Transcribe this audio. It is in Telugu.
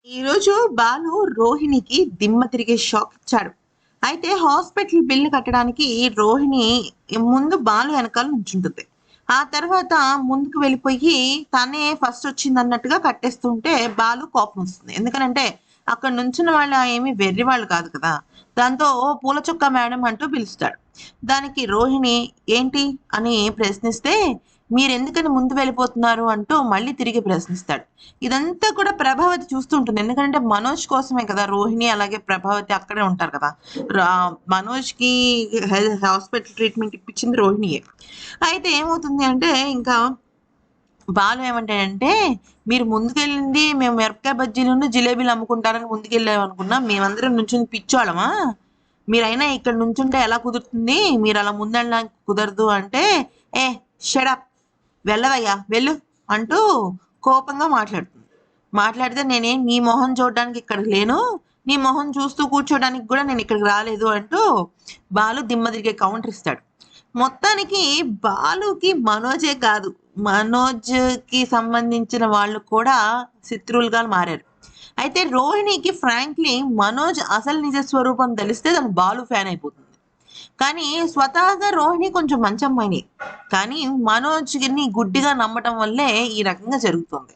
ఈరోజు బాలు రోహిణికి దిమ్మ తిరిగే షాక్ ఇచ్చాడు. అయితే హాస్పిటల్ బిల్లు కట్టడానికి రోహిణి ముందు బాలు వెనకాల నుంచుంటుంది. ఆ తర్వాత ముందుకు వెళ్ళిపోయి తనే ఫస్ట్ వచ్చింది అన్నట్టుగా కట్టేస్తుంటే బాలు కోపం వస్తుంది. ఎందుకనంటే అక్కడ నుంచున్న వాళ్ళు ఏమి వెర్రి వాళ్ళు కాదు కదా. దాంతో "ఓ పూల చొక్కా మేడం" అంటూ పిలుస్తాడు. దానికి రోహిణి ఏంటి అని ప్రశ్నిస్తే మీరెందుకని ముందు వెళ్ళిపోతున్నారు అంటూ మళ్ళీ తిరిగి ప్రశ్నిస్తాడు. ఇదంతా కూడా ప్రభావతి చూస్తుంటుంది. ఎందుకంటే మనోజ్ కోసమే కదా రోహిణి అలాగే ప్రభావతి అక్కడే ఉంటారు కదా. మనోజ్కి హాస్పిటల్ ట్రీట్మెంట్ ఇప్పించింది రోహిణియే. అయితే ఏమవుతుంది అంటే ఇంకా బాలు ఏమంటాడంటే మీరు ముందుకెళ్ళింది మేము మిరపకాయ బజ్జీలను జిలేబీలు అమ్ముకుంటారని ముందుకెళ్ళాం అనుకున్నాం, మేమందరం నుంచుని పిచ్చోళ్ళమా, మీరైనా ఇక్కడ నుంచుంటే ఎలా కుదురుతుంది, మీరు అలా ముందెళ్ళడానికి కుదరదు అంటే ఏ షడప్ వెళ్ళవయ్యా వెళ్ళు అంటూ కోపంగా మాట్లాడుతుంది. మాట్లాడితే నేనేం నీ మొహం చూడడానికి ఇక్కడికి లేను, నీ మొహం చూస్తూ కూర్చోడానికి కూడా నేను ఇక్కడికి రాలేదు అంటూ బాలు దిమ్మ తిరిగే కౌంటర్ ఇస్తాడు. మొత్తానికి బాలుకి మనోజే కాదు, మనోజ్కి సంబంధించిన వాళ్ళు కూడా శత్రువులుగా మారారు. అయితే రోహిణికి ఫ్రాంక్లీ మనోజ్ అసలు నిజ స్వరూపం తెలిస్తే తను బాలు ఫ్యాన్ అయిపోతుంది. కానీ స్వతహాగా రోహిణి కొంచెం మంచి అమ్మాయిని, కానీ మనోజ్ని గుడ్డిగా నమ్మటం వల్లే ఈ రకంగా జరుగుతుంది.